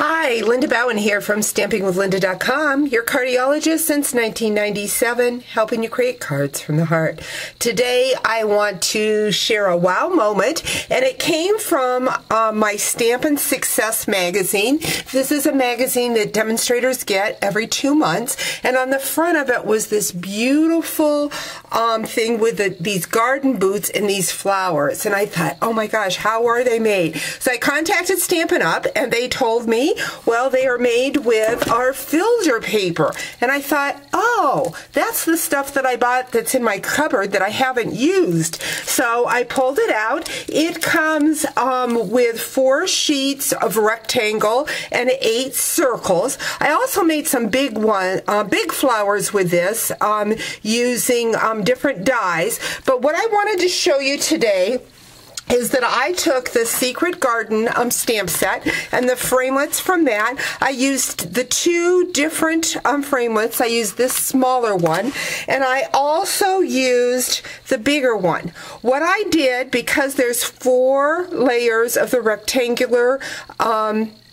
Hi, Linda Bowen here from StampingWithLinda.com, your cardiologist since 1997, helping you create cards from the heart. Today I want to share a wow moment, and it came from my Stampin' Success magazine. This is a magazine that demonstrators get every 2 months, and on the front of it was this beautiful thing with these garden boots and these flowers, and I thought, oh my gosh, how are they made? So I contacted Stampin' Up, and they told me, well, they are made with our filter paper. And I thought, oh, that's the stuff that I bought that's in my cupboard that I haven't used. So I pulled it out. It comes with 4 sheets of rectangle and 8 circles. I also made some big flowers with this using different dies. But what I wanted to show you today is that I took the Secret Garden stamp set and the framelits from that. I used the 2 different framelits. I used this smaller one, and I also used the bigger one. What I did, because there's 4 layers of the rectangular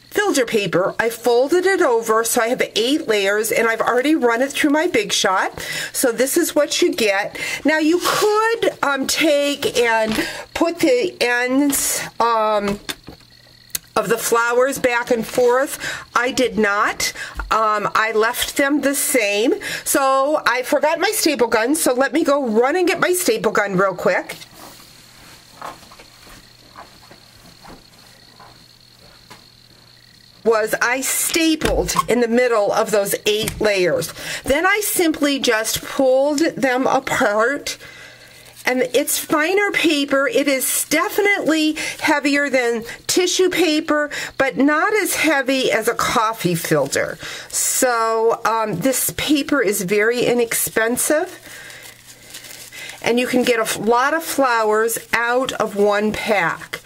filter paper, I folded it over so I have 8 layers, and I've already run it through my Big Shot. So this is what you get. Now you could take and put the ends of the flowers back and forth. I did not. I left them the same. So I forgot my staple gun, so let me go run and get my staple gun real quick. I stapled in the middle of those 8 layers. Then I simply just pulled them apart, and it's finer paper. It is definitely heavier than tissue paper, but not as heavy as a coffee filter. So this paper is very inexpensive, and you can get a lot of flowers out of one pack.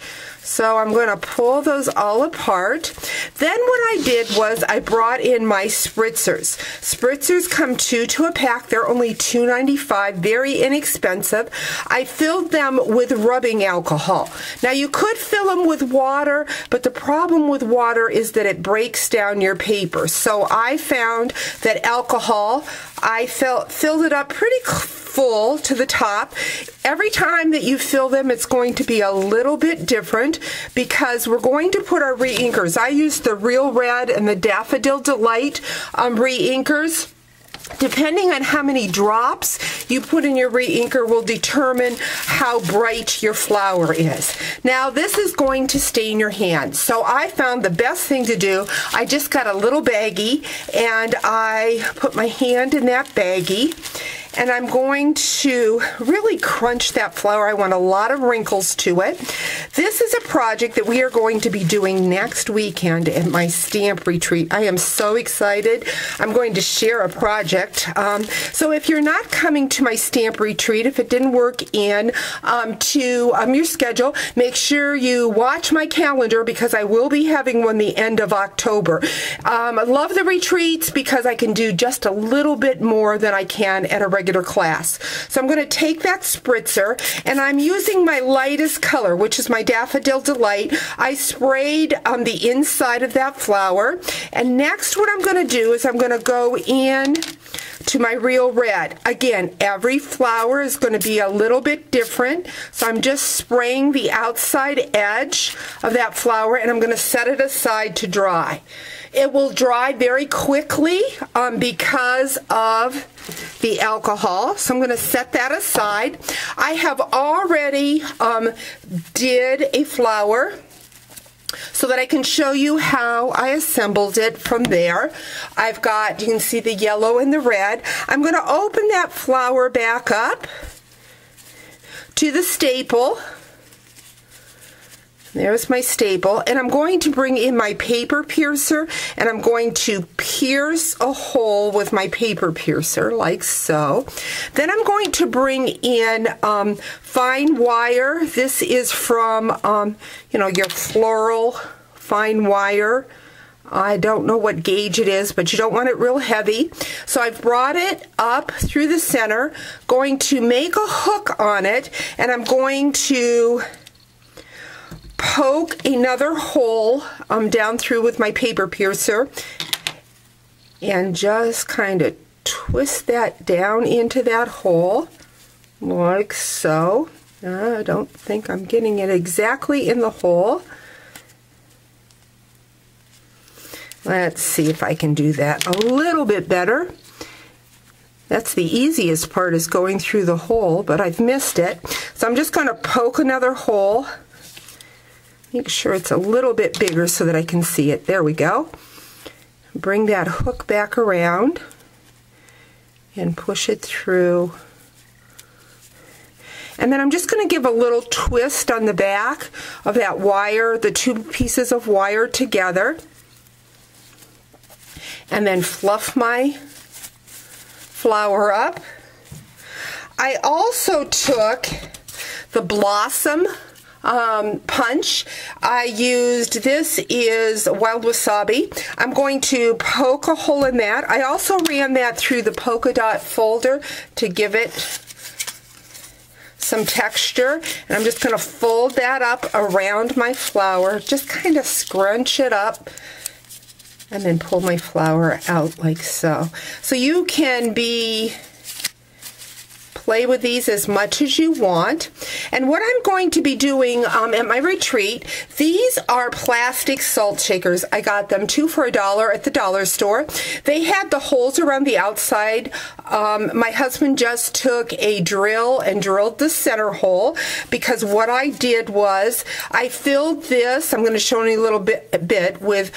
So I'm going to pull those all apart. Then what I did was I brought in my spritzers. Spritzers come 2 to a pack. They're only $2.95, very inexpensive. I filled them with rubbing alcohol. Now you could fill them with water, but the problem with water is that it breaks down your paper. So I found that alcohol, I filled it up pretty full to the top. Every time that you fill them, it's going to be a little bit different because we're going to put our re-inkers. I used the Real Red and the Daffodil Delight re-inkers. Depending on how many drops you put in your re-inker will determine how bright your flower is. Now this is going to stain your hand, so I found the best thing to do, I just got a little baggie and I put my hand in that baggie, and I'm going to really crunch that flower. I want a lot of wrinkles to it. This is a project that we are going to be doing next weekend at my stamp retreat. I am so excited. I'm going to share a project. So if you're not coming to my stamp retreat, if it didn't work in to your schedule, make sure you watch my calendar because I will be having one the end of October. I love the retreats because I can do just a little bit more than I can at a regular class. So I'm going to take that spritzer, and I'm using my lightest color, which is my Daffodil Delight. I sprayed on the inside of that flower, and next what I'm going to do is I'm going to go in to my Real Red. Again, every flower is going to be a little bit different, so I'm just spraying the outside edge of that flower, and I'm going to set it aside to dry. It will dry very quickly because of the alcohol, so I'm going to set that aside. I have already did a flower so that I can show you how I assembled it from there. I've got, you can see the yellow and the red. I'm going to open that flower back up to the staple. There's my staple, and I'm going to bring in my paper piercer, and I'm going to pierce a hole with my paper piercer, like so. Then I'm going to bring in fine wire. This is from, you know, your floral fine wire. I don't know what gauge it is, but you don't want it real heavy. So I've brought it up through the center, going to make a hook on it, and I'm going to poke another hole down through with my paper piercer and just kind of twist that down into that hole like so. I don't think I'm getting it exactly in the hole. Let's see if I can do that a little bit better. That's the easiest part, is going through the hole, but I've missed it. So I'm just going to poke another hole. Make sure it's a little bit bigger so that I can see it. There we go. Bring that hook back around and push it through. And then I'm just going to give a little twist on the back of that wire, the two pieces of wire together. And then fluff my flower up. I also took the Blossom punch. I used, this is wild wasabi. I'm going to poke a hole in that. I also ran that through the polka dot folder to give it some texture, and I'm just going to fold that up around my flower, just kind of scrunch it up, and then pull my flower out like so. So you can play with these as much as you want. And what I'm going to be doing at my retreat, these are plastic salt shakers. I got them 2 for $1 at the dollar store. They had the holes around the outside. My husband just took a drill and drilled the center hole, because what I did was I filled this, I'm going to show you a little bit with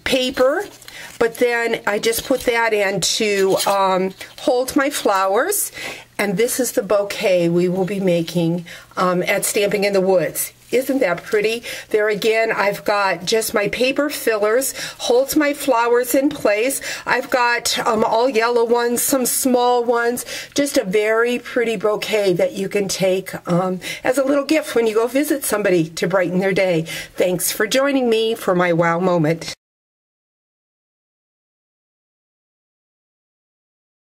paper, but then I just put that in to hold my flowers. And this is the bouquet we will be making at Stamping in the Woods. Isn't that pretty? There again, I've got just my paper fillers, holds my flowers in place. I've got all yellow ones, some small ones, just a very pretty bouquet that you can take as a little gift when you go visit somebody to brighten their day. Thanks for joining me for my wow moment.